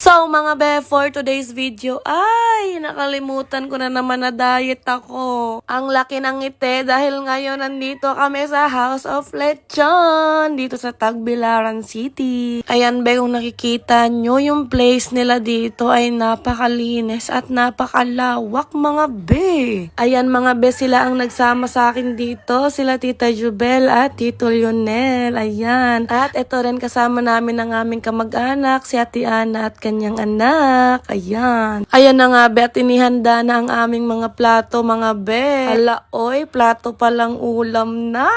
So mga be, for today's video, ay nakalimutan ko na naman na diet ako. Ang laki ng ngiti dahil ngayon nandito kami sa House of Lechon, dito sa Tagbilaran City. Ayan be, kung nakikita nyo, yung place nila dito ay napakalinis at napakalawak mga be. Ayan mga be, sila ang nagsama sa akin dito, sila Tita Jubel at Tito Lionel. Ayan. At ito rin kasama namin ang aming kamag-anak, si Ate Ana at kanyang anak. Ayan. Ayan na nga be, at inihanda na ang aming mga plato mga be. Hala, oy, plato palang ulam na.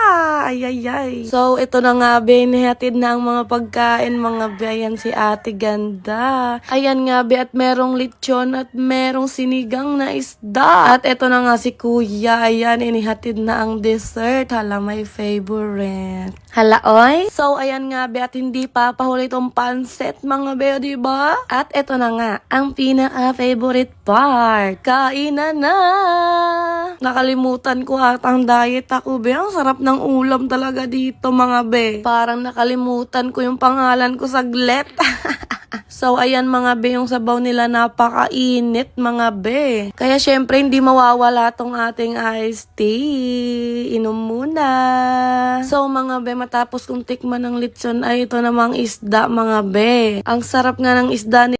Ay. So, ito na nga be, inihatid na ang mga pagkain mga be. Ayan si Ate Ganda. Ayan nga be, at merong lechon at merong sinigang na isda. At ito na nga si Kuya. Ayan, inihatid na ang dessert. Hala, my favorite. Hala, oy. So, ayan nga be, at hindi papahuli itong pansit mga be, diba? At eto na nga, ang pinaka-favorite part. Kainan na! Nakalimutan ko ang diet ako, be. Ang sarap ng ulam talaga dito, mga be. Parang nakalimutan ko yung pangalan ko saglit. So, ayan mga be, yung sabaw nila napakainit mga be. Kaya syempre, hindi mawawala tong ating iced tea. Inom muna. So, mga be, matapos kong tikman ng lechon ay ito namang isda mga be. Ang sarap nga ng isda